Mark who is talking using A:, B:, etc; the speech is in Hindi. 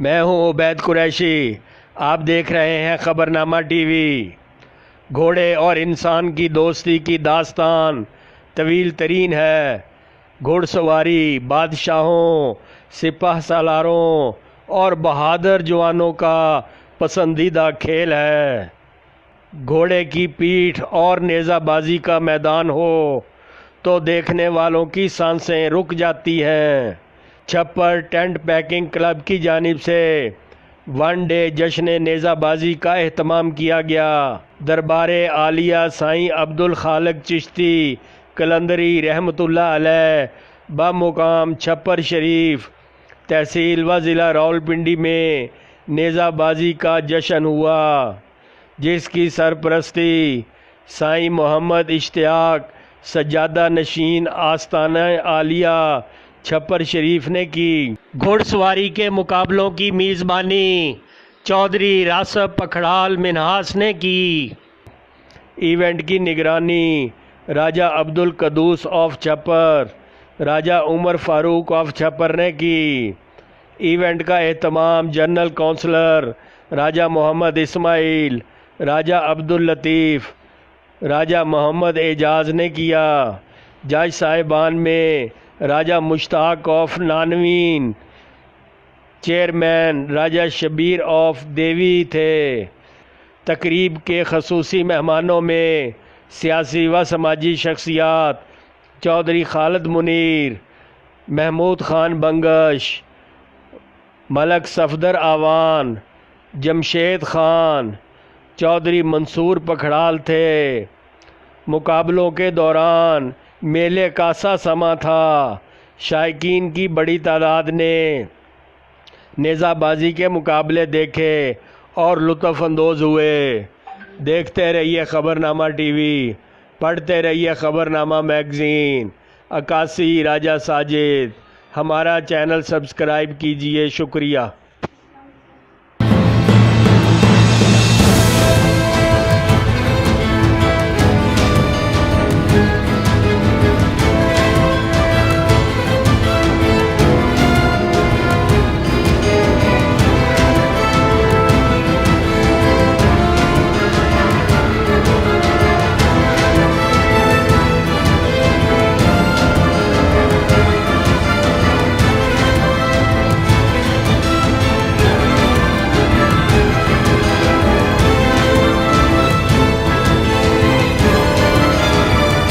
A: मैं हूं उबैद कुरैशी। आप देख रहे हैं खबरनामा टीवी। घोड़े और इंसान की दोस्ती की दास्तान तवील तरीन है। घुड़सवारी बादशाहों, सिपाह सालारों और बहादुर जवानों का पसंदीदा खेल है। घोड़े की पीठ और नेज़ाबाजी का मैदान हो तो देखने वालों की सांसें रुक जाती हैं। छप्पर टेंट पैकिंग क्लब की जानिब से वन डे जश्न नेज़ाबाजी का एहतमाम किया गया। दरबारे आलिया साईं अब्दुल खालिक चिश्ती कलंदरी रहमतुल्लाह अलैह बमुकाम छप्पर शरीफ तहसील व ज़िला रावलपिंडी में नेज़ाबाजी का जश्न हुआ, जिसकी सरपरस्ती साईं मोहम्मद इश्तियाक सज्जादा नशीन आस्ताना आलिया छप्पर शरीफ ने की। घुड़सवारी के मुकाबलों की मेज़बानी चौधरी रासब पखड़ाल मिन्हास ने की। इवेंट की निगरानी राजा अब्दुल कदूस ऑफ छप्पर, राजा उमर फारूक ऑफ छप्पर ने की। इवेंट का एहतमाम जनरल काउंसलर राजा मोहम्मद इस्माइल, राजा अब्दुल लतीफ़, राजा मोहम्मद एजाज ने किया। जज साहिबान में Raja Mushtaq of Nanveen, chairman Raja Shabbir of Devi थे। तकरीब के खसूसी मेहमानों में सियासी व समाजी शख्सियात चौधरी खालिद मुनीर, महमूद खान बंगश, मलक सफदर आवान, जमशेद खान, चौधरी मंसूर पखड़ाल थे। मुकाबलों के दौरान मेले का सा समा था। शायकीन की बड़ी तादाद ने नेज़ाबाजी के मुकाबले देखे और लुत्फ़ अंदोज़ हुए। देखते रहिए खबरनामा टीवी, पढ़ते रहिए खबरनामा मैगज़ीन। अकासी राजा साजिद, हमारा चैनल सब्सक्राइब कीजिए। शुक्रिया।